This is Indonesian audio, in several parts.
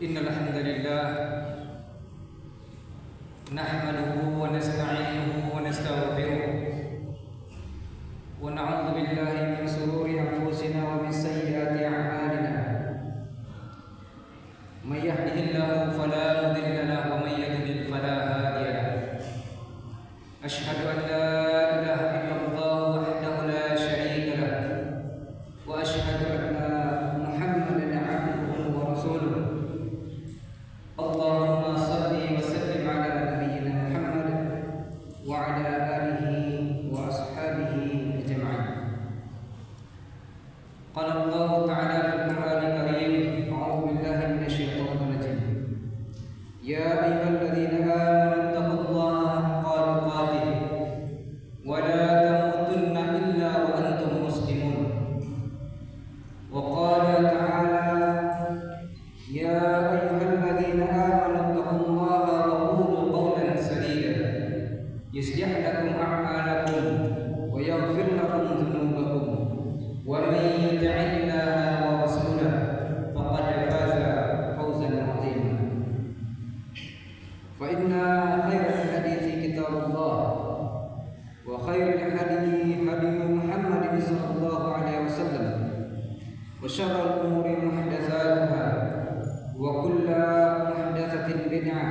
Innal hamdalillah nahmaduhu wa nasta'inuhu wa nastaghfiruh wa na'udzu billahi min shururi anfusina wa min sayyiati a'malina. May yahdihillahu fala mudilla lahu wa may yudlil fala hadiya lahu. Asyhadu an la ilaha illallah wahdahu la syarika lahu wa asyhadu anna Muhammadan 'abduhu wa rasuluh. Allahumma salli wa sallim ala nabiyyina Muhammad wa ala alihi wa ashabihi ajma'in. Qala Allah ta'ala fil Qur'anil Karim, a'udzu billahi minasy syaithanir rajim. Ya ayyuhalladzina amanu taqullaha haqqa tuqatih wa la tamutunna illa wa antum muslimun. Wa qala ta'ala ya ayyuhalladzina amanu taqullaha wa qulu qawlan sadida yuslih lakum a'malakum wa yaghfir lakum dhunubakum wa may yuti'illaha wa rasulahu faqad faza fawzan 'azima. Fa inna khairal hadithi kitabullah wa khairil hadi Muhammadin sallallahu alaihi wasallam wa syarrul umuri muhdatsatuha wa kullu muhdatsatin bid'ah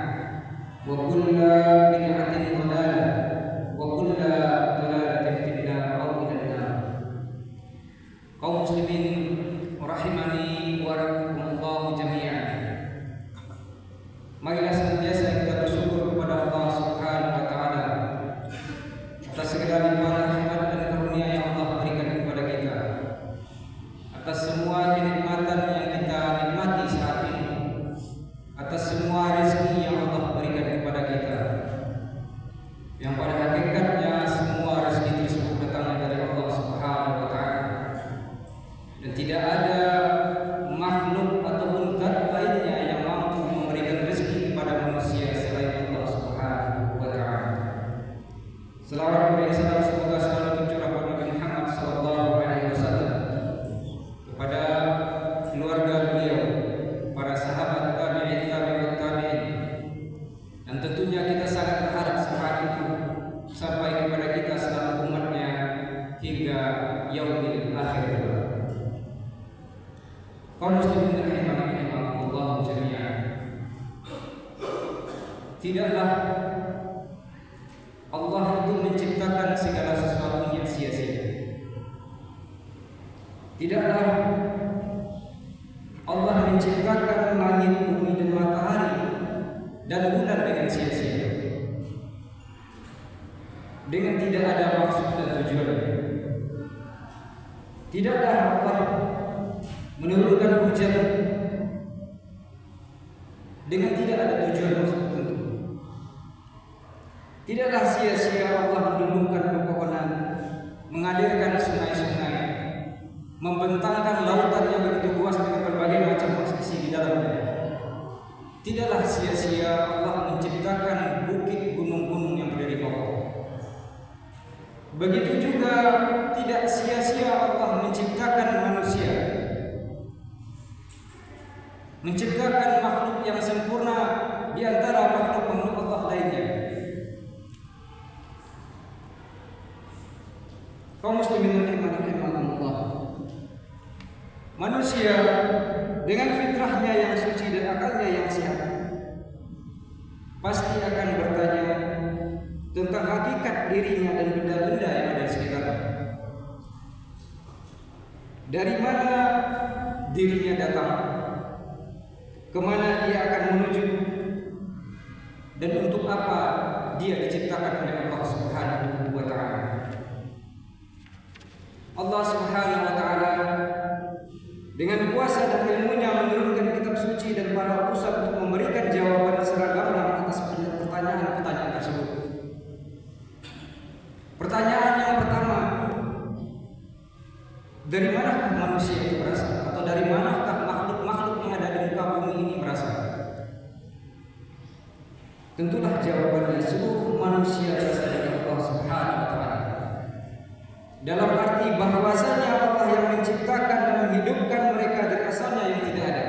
wa kullu bid'atin dhalalah wa kullu dhalalatin finnar aw ilannar. Kaum muslimin rahimani wa rahimakumullah jami'an. Marilah senantiasa kita bersyukur kepada Allah Subhanahu wa taala atas segala limpahan rahmat dan karunia yang Allah berikan kepada kita, atas semua kenikmatan yang kita nikmati saat ini, atas semua rezeki yang Allah berikan kepada kita, yang pada hakikatnya semua rezeki tersebut datang dari Allah Subhanahu wa taala, dan tidak ada makhluk ataupun zat lainnya yang mampu memberikan rezeki kepada manusia selain Allah Subhanahu wa taala. Selawat dan salam semoga selalu tercurah kepada Nabi Muhammad sallallahu alaihi wasallam, kepada keluarga beliau, para sahabat tabi'in, dan tentunya kita sangat berharap syafaat itu sampai kepada kita selaku umatnya hingga yaumil akhir. Kaum muslimin rahimakumullah jami'an. Tidaklah Allah itu menciptakan segala sesuatu yang sia-sia. Tidaklah Allah menciptakan langit, bumi dan matahari dan bulan dengan sia-sia, dengan tidak ada maksud dan tujuan. Tidaklah Allah menurunkan hujan dengan tidak ada tujuan maksud tertentu. Tidaklah sia-sia Allah menumbuhkan pepohonan, mengalirkan sungai-sungai, membentangkan lautan yang begitu luas dengan berbagai macam isi di dalamnya. Tidaklah sia-sia Allah menciptakan bukit, gunung-gunung yang berdiri kokoh. Begitu juga tidak sia-sia Allah menciptakan manusia, menciptakan makhluk yang sempurna di antara makhluk-makhluk Allah lainnya. Kaum muslimin rahimakumullah, manusia dengan fitrahnya yang suci dan akalnya yang sehat pasti akan bertanya tentang hakikat dirinya dan benda-benda yang ada di sekitarnya. Dari mana dirinya datang, kemana ia akan menuju, dan untuk apa dia diciptakan oleh Allah Subhanahu wa taala. Allah Subhanahu wa taala dengan kuasa dan ilmunya menurunkan kitab suci dan para utusan untuk memberikan jawaban secara gamblang atas pertanyaan-pertanyaan tersebut. Pertanyaan yang pertama, dari manakah manusia itu berasal, atau dari manakah makhluk-makhluk yang ada di muka bumi ini berasal? Tentulah jawabannya seluruh manusia berasal dari Allah Subhanahu wa taala. Dalam arti bahwasanya Allah yang menciptakan dan menghidupkan mereka dari asalnya yang tidak ada.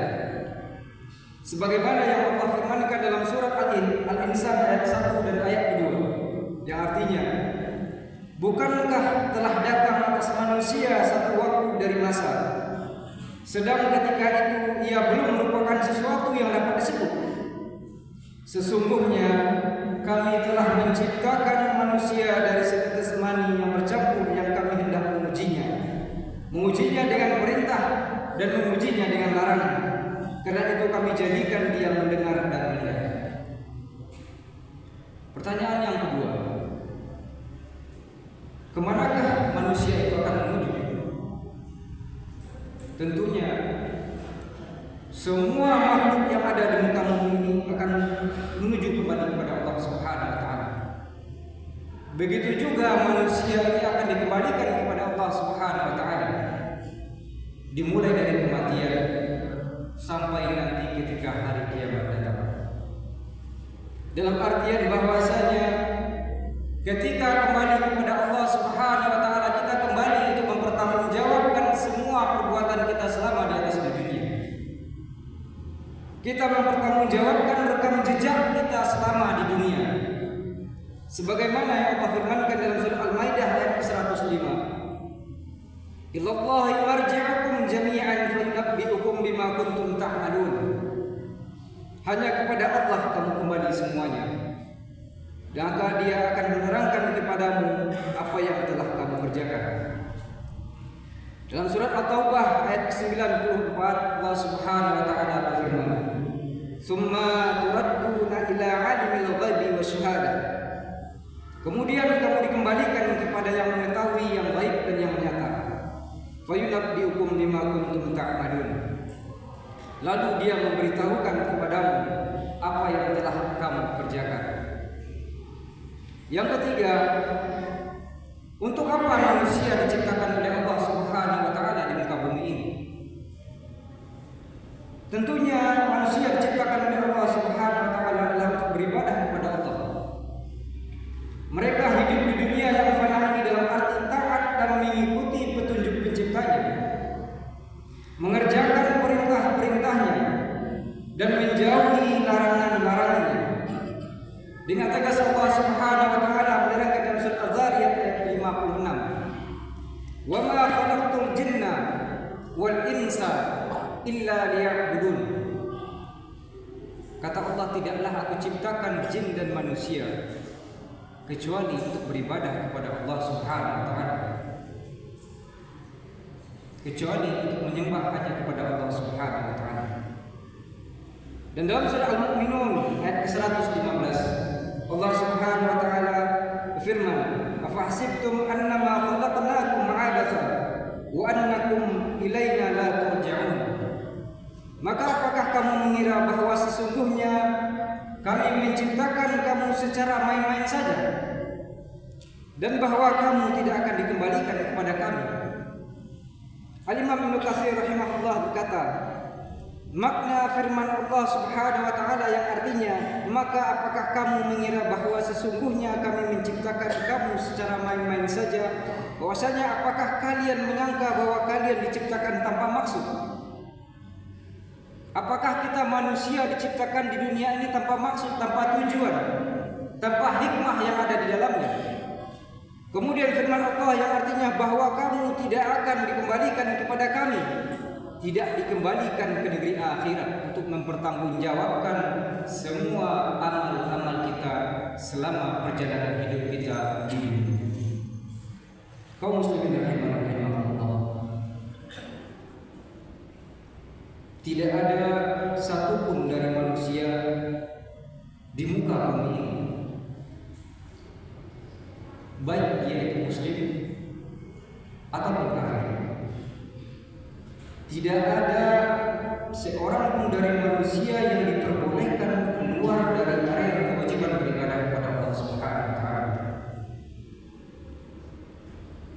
Sebagaimana yang Allah firmankan dalam surat Al-Insan ayat 1 dan ayat 2, yang artinya, bukankah telah datang atas manusia satu waktu dari masa, sedang ketika itu ia belum merupakan sesuatu yang dapat disebut. Sesungguhnya kami telah menciptakan manusia dari setetes mani yang bercampur yang kami hendak mengujinya dengan perintah dan mengujinya dengan larangan. Karena itu kami jadikan dia mendengar dan melihat. Pertanyaan yang kedua, kemanakah manusia itu akan menuju? Tentunya semua makhluk yang ada di muka bumi ini akan menuju kembali kepada Allah Subhanahu wa taala. Begitu juga manusia ini akan dikembalikan kepada Allah Subhanahu wa taala. Dimulai dari kematian sampai nanti ketika hari kiamat datang. Dalam artian bahwasanya ketika kembali kepada Allah Subhanahu wa taala, kita kembali untuk mempertanggungjawabkan semua perbuatan kita selama di atas dunia. Kita mempertanggungjawabkan rekam jejak kita selama di dunia. Sebagaimana yang Allah firmankan dalam surah Al-Maidah ayat ke-105. Illallahi marji'ukum jami'an fayunabbi'ukum bima kuntum ta'malun. Hanya kepada Allah kamu kembali semuanya. Maka Dia akan menerangkan kepadamu apa yang telah kamu kerjakan. Dalam surat At-Taubah ayat 94, Allah Subhanahu wa taala berfirman, "Tsumma turadduna ila 'alimil ghaibi wasyahada." Kemudian kamu dikembalikan kepada yang mengetahui yang gaib dan yang nyata. Fayunabbi'ukum bima kuntum ta'malun. Lalu Dia memberitahukan kepadamu apa yang telah kamu kerjakan. Yang ketiga, untuk apa manusia diciptakan oleh Allah Subhanahu wa taala di muka bumi ini? Tentunya manusia diciptakan oleh Allah Subhanahu wa taala adalah untuk beribadah kepada Allah. Mereka hidup di dunia yang fana ini dalam arti taat dan mengikuti petunjuk Penciptanya, mengerjakan perintah-perintahnya dan menjauhi larangan-larangannya. Dengan tegas Allah Subhanahu wa taala menerangkan dalam surat Az-Zariyat ayat 56, "Wa ma khalaqtul jinna wal insa illa liya'budun." Kata Allah, tidaklah aku ciptakan jin dan manusia kecuali untuk beribadah kepada Allah Subhanahu wa taala, kecuali untuk menyembah hanya kepada Allah Subhanahu wa taala. Dan dalam surah Al-Mu'minun ayat ke-115, Allah Subhanahu wa taala berfirman, "Afahsibtum annama khalaqnakum 'abatha wa annakum ilaina la turja'un." Maka apakah kamu mengira bahwa sesungguhnya kami menciptakan kamu secara main-main saja dan bahwa kamu tidak akan dikembalikan kepada kami? Al-Imam Ibnu Katsir rahimahullah berkata, makna firman Allah Subhanahu wa taala yang artinya, maka apakah kamu mengira bahwa sesungguhnya kami menciptakan kamu secara main-main saja? Bahwasanya apakah kalian menyangka bahwa kalian diciptakan tanpa maksud? Apakah kita manusia diciptakan di dunia ini tanpa maksud, tanpa tujuan, tanpa hikmah yang ada di dalamnya? Kemudian firman Allah yang artinya bahwa kamu tidak akan dikembalikan kepada kami, tidak dikembalikan ke negeri akhirat untuk mempertanggungjawabkan semua amal-amal kita selama perjalanan hidup kita di dunia. Kaum muslimin rahimahullah, tidak ada satupun dari manusia di muka bumi ini, baik dia itu muslim ataupun kafir, tidak ada seorang pun dari manusia yang diperbolehkan keluar dari area kewajiban beribadah kepada Allah Subhanahu wa taala.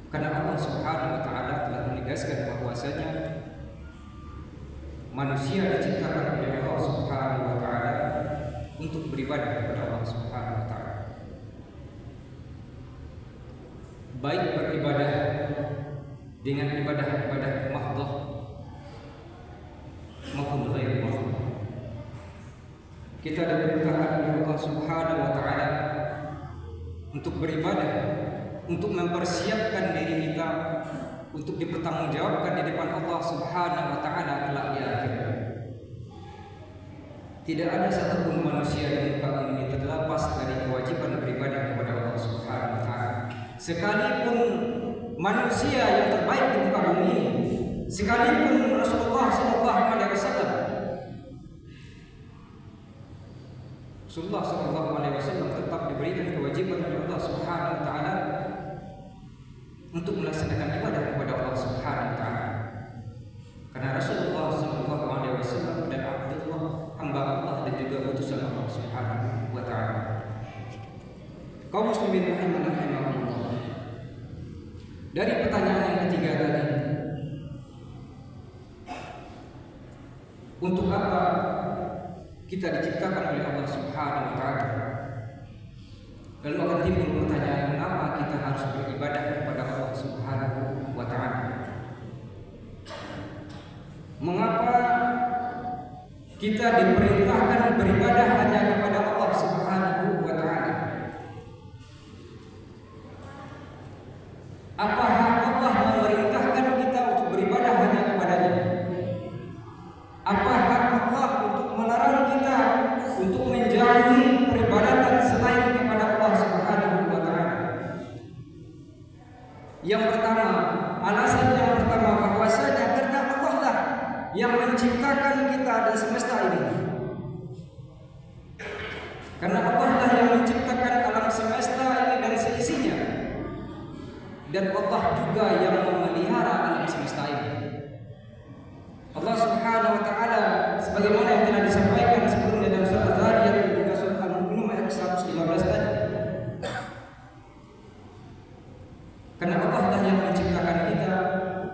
Karena Allah Subhanahu wa taala telah menegaskan bahwasanya manusia diciptakan oleh Allah Subhanahu wa taala untuk beribadah kepada Allah Subhanahu wa taala. Baik beribadah dengan ibadah-ibadah mahdhah maupun ghair mahdhah. kita diperintahkan oleh Allah Subhanahu wa taala untuk beribadah, untuk mempersiapkan diri kita untuk dipertanggungjawabkan di depan Allah Subhanahu wa taala kelak di akhirat. Tidak ada satupun manusia di muka bumi ini terlepas dari kewajiban beribadah kepada Allah Subhanahu wa taala. Sekalipun manusia yang terbaik di muka bumi ini, sekalipun Rasulullah sallallahu alaihi wasallam, Rasulullah sallallahu alaihi wasallam tetap diberikan kewajiban oleh Allah Subhanahu wa taala untuk melaksanakan ibadah kepada Allah Subhanahu wa taala. Karena Rasulullah sallallahu alaihi wasallam adalah Abdullah, hamba Allah dan juga utusan Allah Subhanahu wa taala. Kaum muslimin rahimanallah. Dari pertanyaan yang ketiga tadi, untuk apa kita diciptakan oleh Allah Subhanahu wa taala? Lalu akan timbul pertanyaan, mengapa kita harus beribadah kepada Allah Subhanahu wa taala? Mengapa kita diperintahkan beribadah hanya kepada Allah Subhanahu wa taala? Apa hak Allah memerintahkan kita untuk beribadah hanya kepadanya? Apa hak Allah untuk melarang kita untuk menjauhi peribadatan selain kepada Allah Subhanahu wa taala? Yang pertama, alasan yang pertama bahwasanya karena Allah lah yang menciptakan kita dan semesta ini. Karena Allah lah yang menciptakan alam semesta ini dan seisinya. Dan Allah juga yang memelihara alam semesta ini. Allah Subhanahu wa taala sebagaimana yang telah disampaikan sebelumnya dalam surah Az-Zariyat dan juga surah Al-Mu'minun ayat 115 tadi. Karena Allah lah yang menciptakan kita,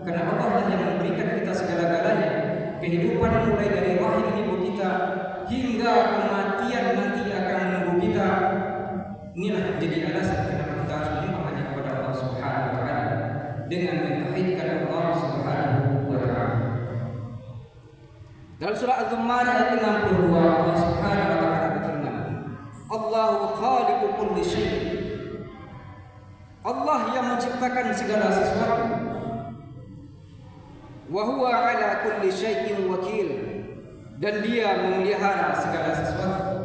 karena Allah lah yang memberikan kita segala-galanya, kehidupan mulai dari rahim ibu kita hingga kematian nanti akan menunggu kita. Inilah menjadi alasan kenapa kita harus menyembah hanya kepada Allah Subhanahu wa taala dengan mentauhidkan Allah Subhanahu wa taala. Dalam surah Az-Zumar ayat 62 Allah Subhanahu wa taala berfirman, Allahu khaliqu kulli syai'. Allah yang menciptakan segala sesuatu. Wa huwa ala kulli syai'in wakil. Dan dia memelihara segala sesuatu.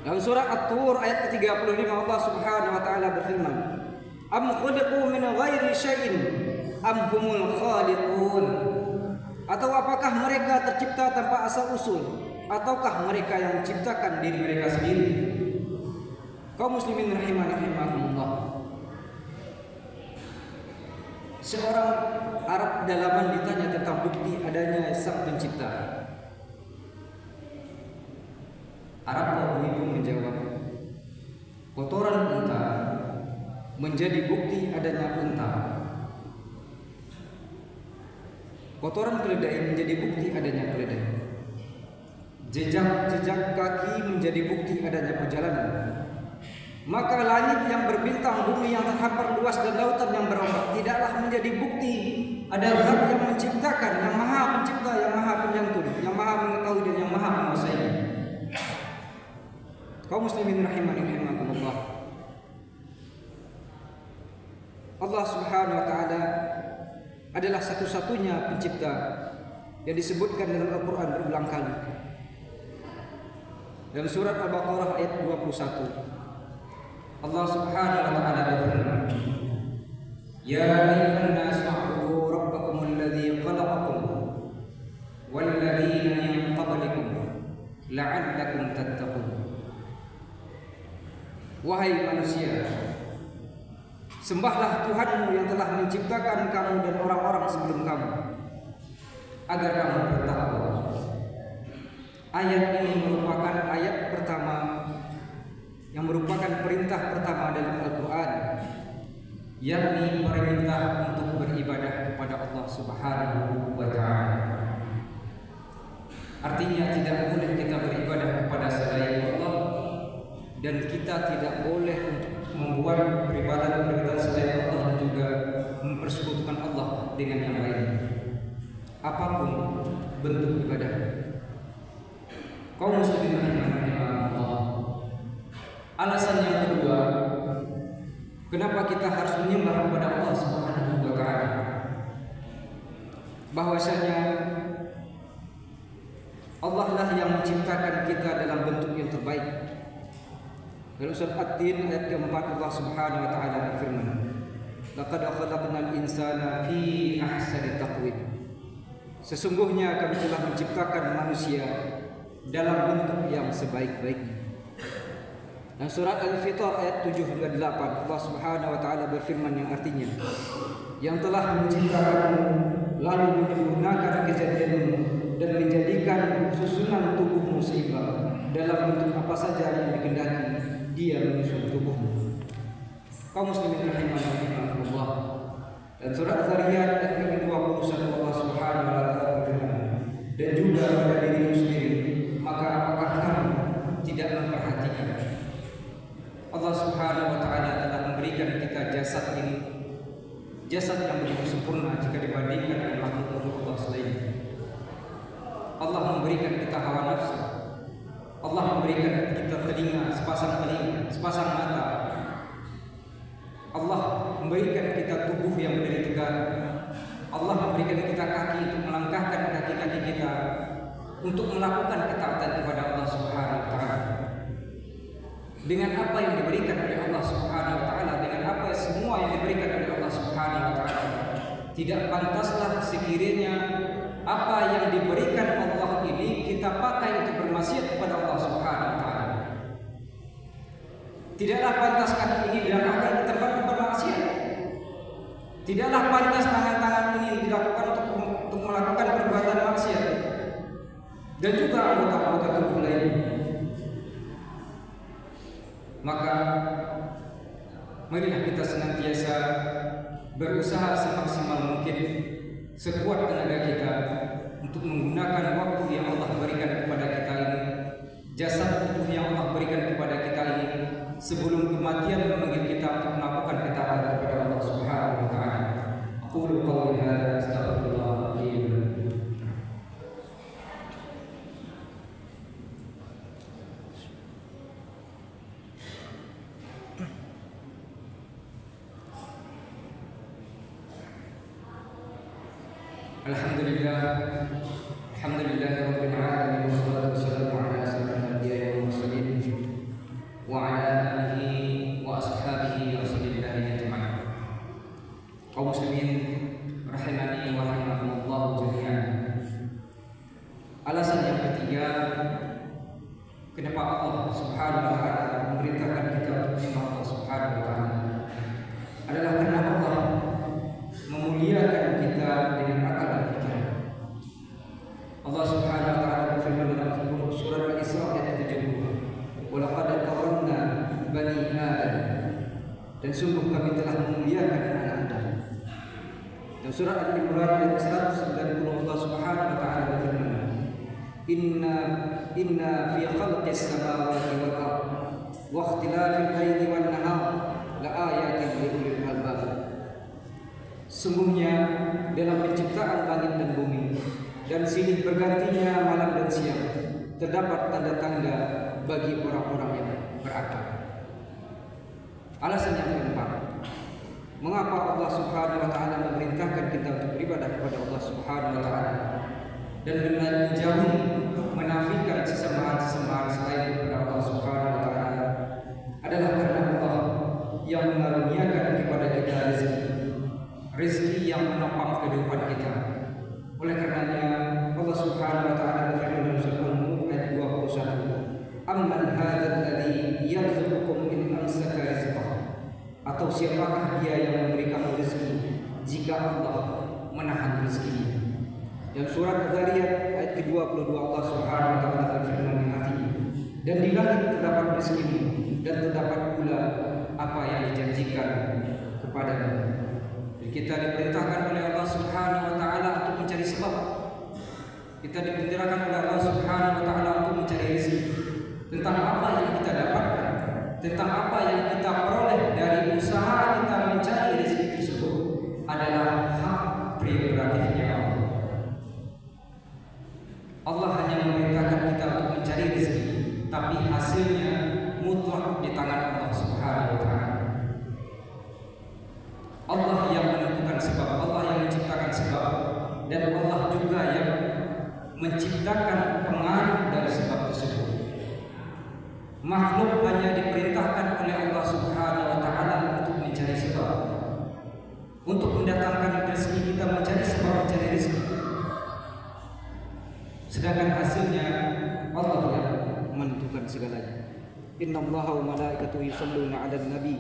Dalam surah At-Tur ayat ke-35 Allah Subhanahu wa taala berfirman, Am khuliqu min ghairi syai'in am humul khaliqun. Atau apakah mereka tercipta tanpa asal usul, ataukah mereka yang menciptakan diri mereka sendiri? Kaum muslimin rahimanallah. Seorang Arab pedalaman ditanya tentang bukti adanya sang pencipta. Arab Badui pun menjawab, kotoran unta menjadi bukti adanya unta. Kotoran keledai menjadi bukti adanya keledai. Jejak-jejak kaki menjadi bukti adanya perjalanan. Maka langit yang berbintang, bumi yang terhampar luas dan lautan yang berombak tidaklah menjadi bukti ada zat yang menciptakan, yang maha pencipta, yang maha penyantun, yang maha mengetahui dan yang maha menguasai. Kaum muslimin rahimanallah. Allah Subhanahu wa taala adalah satu-satunya pencipta yang disebutkan dalam Al-Quran berulang kali. Dalam surat Al-Baqarah ayat 21 Allah Subhanahu wa taala berfirman, Ya ayyuhan nas fa'budu rabbakum alladzi khalaqakum wal ladzina min qablikum la'allakum tattaqun. Wahai manusia, sembahlah Tuhanmu yang telah menciptakan kamu dan orang-orang sebelum kamu agar kamu bertakwa. Ayat ini merupakan ayat pertama yang merupakan perintah pertama dalam Al-Quran, yakni perintah untuk beribadah kepada Allah Subhanahu wa taala. Artinya tidak boleh kita beribadah kepada selain Allah, dan kita tidak boleh untuk membuat peribadatan selain Allah dan juga mempersekutukan Allah dengan yang lain, apapun bentuk ibadah. Kaum muslimin rahimanillah. Alasan yang kedua, kenapa kita harus menyembah kepada Allah Subhanahu wa taala? Bahwasanya Allah lah yang menciptakan kita dalam bentuk yang terbaik. Dalam surat At-Tin ayat keempat Allah Subhanahu wa taala berfirman, "Laqad khalaqnal insana fi ahsani taqwim." Sesungguhnya kami telah menciptakan manusia dalam bentuk yang sebaik-baiknya. Dan surat Al-Fitar ayat 7 hingga 8 Allah Subhanahu wa taala berfirman yang artinya, "Yang telah menciptakanmu lalu menyempurnakan kejadianmu dan menjadikan susunan tubuhmu seimbang dalam bentuk apa saja yang dikehendaki Dia menyusun tubuhmu." Kaum muslimin rahimanillah. Dan surat Az-Zariyat ayat ke-21 Allah Subhanahu wa taala berfirman, "Dan juga pada dirimu sendiri, maka apakah kamu tidak memperhatikan?" Allah Subhanahu wa taala telah memberikan kita jasad ini, jasad yang begitu sempurna jika dibandingkan dengan makhluk Allah selainnya. Allah memberikan kita hawa nafsu. Allah memberikan kita telinga, sepasang mata. Allah memberikan kita tubuh yang berdiri tegak. Allah memberikan kita kaki untuk melangkahkan kaki-kaki kita untuk melakukan ketaatan kepada Allah Subhanahu wa taala. Dengan apa yang diberikan oleh Allah Subhanahu wa taala, dengan apa semua yang diberikan oleh Allah Subhanahu wa taala, tidak pantaslah sekiranya apa yang diberikan Allah ini kita pakai untuk bermaksiat kepada Allah Subhanahu wa taala. Tidaklah pantas kaki ini dilangkahkan ke tempat maksiat. Tidaklah pantas tangan-tangan ini dilakukan untuk melakukan perbuatan maksiat. Dan juga anggota-anggota tubuh lainnya. Maka marilah kita senantiasa berusaha semaksimal mungkin, sekuat tenaga kita untuk menggunakan waktu yang Allah berikan kepada kita ini, jasad tubuh yang Allah berikan kepada kita ini, sebelum kematian memanggil kita untuk melakukan ketaatan kepada Allah Subhanahu wa taala. Aqulu qawli hadza astaghfirullah li wa lakum. Alhamdulillahirabbil alamin wassalatu wassalamu ala asyrofil anbiya'i wal mursalin wa ala alihi wa ashabihi rasulillahi ajma'in. Kaum muslimin rahimani wa rahimakumullah jami'an. Alasan yang ketiga, kenapa Allah Subhanahu wa taala memerintahkan kita untuk menyembah Allah Subhanahu wa taala adalah karena Allah memuliakan kita dengan akal dan pikiran. Allah Subhanahu wa taala berfirman dalam surah Al-Isra ayat 70, "Wa laqad karramna bani Adam." Dan sungguh kami telah memuliakan anak Adam. Dan surah Al-Imran ayat 190 Allah Subhanahu wa taala berfirman, Inna fi khalqis samawati wal ardh wa ikhtilafil laili wan nahar la ayatin li ulil albab." Sungguhnya dalam penciptaan langit dan bumi dan silih bergantinya malam dan siang terdapat tanda-tanda bagi orang-orang yang berakal. Alasan yang keempat, mengapa Allah Subhanahu wa taala memerintahkan kita untuk beribadah kepada Allah Subhanahu wa taala dan menjauhi menafikan sesembahan-sesembahan selain kepada Allah Subhanahu wa taala adalah karena Allah yang mengaruniakan kepada kita rezeki yang menopang kehidupan kita. Oleh karenanya Allah Subhanahu wa taala berfirman dalam surah Al-Mulk ayat 21, "Amman hadzal ladzi yarzuqukum in amsaka rizqah." Atau siapakah dia yang memberi kamu rezeki jika Allah menahan rezekinya? Dalam surat Az-Zariyat ayat ke-22 Allah Subhanahu wa taala berfirman yang artinya, "Dan di langit terdapat rezekimu dan terdapat pula apa yang dijanjikan kepadamu." Kita diperintahkan oleh Allah Subhanahu wa taala untuk mencari sebab. Kita diperintahkan oleh Allah Subhanahu wa taala untuk mencari rezeki. Tentang apa yang kita dapatkan, tentang apa yang kita peroleh dari usaha kita mencari rezeki tersebut adalah hak prerogatifnya Allah. Allah hanya memerintahkan kita untuk mencari mendatangkan rezeki, kita mencari sebab mencari rezeki, sedangkan hasilnya Allah yang menentukan segalanya. Innallaha wa malaikatahu yusholluna 'alan nabi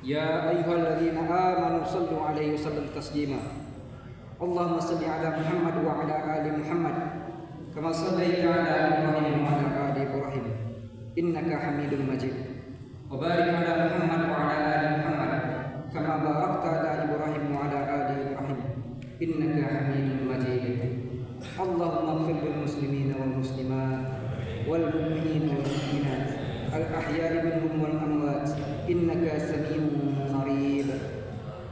ya ayyuhalladzina amanu shallu 'alaihi wa sallimu taslima. Allahumma shalli 'ala Muhammad wa 'ala ali Muhammad kama shallaita 'ala Ibrahim wa 'ala ali Ibrahim innaka Hamidum Majid. Wa barik 'ala Muhammad wa 'ala ali Muhammad kama barakta 'ala Ibrahim wa 'ala ali Ibrahim innaka Hamidum Majid. Allahumma ighfir lil muslimina wal muslimat wal mu'minina wal mu'minat al ahya'i minhum wal amwat innaka sami'un qarib.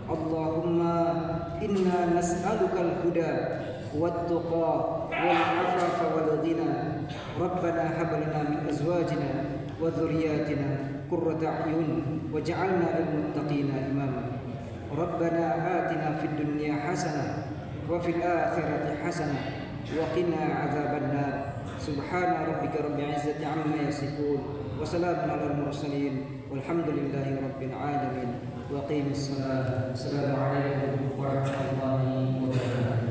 Allahumma inna nas'aluka al huda wat tuqa wal afafa wal ghina. Rabbana hab lana min azwajina wa dhurriyyatina qurrata a'yun waj'alna lil muttaqina imama. Rabbana atina fid dunya hasanah wa fil akhirati hasanah wa qina adzabannar. Subhana rabbika rabbil izzati amma yasifun wa salamun alal mursalin walhamdulillahi rabbil alamin. Wa qimis salat. Assalamu alaikum warahmatullahi wabarakatuh.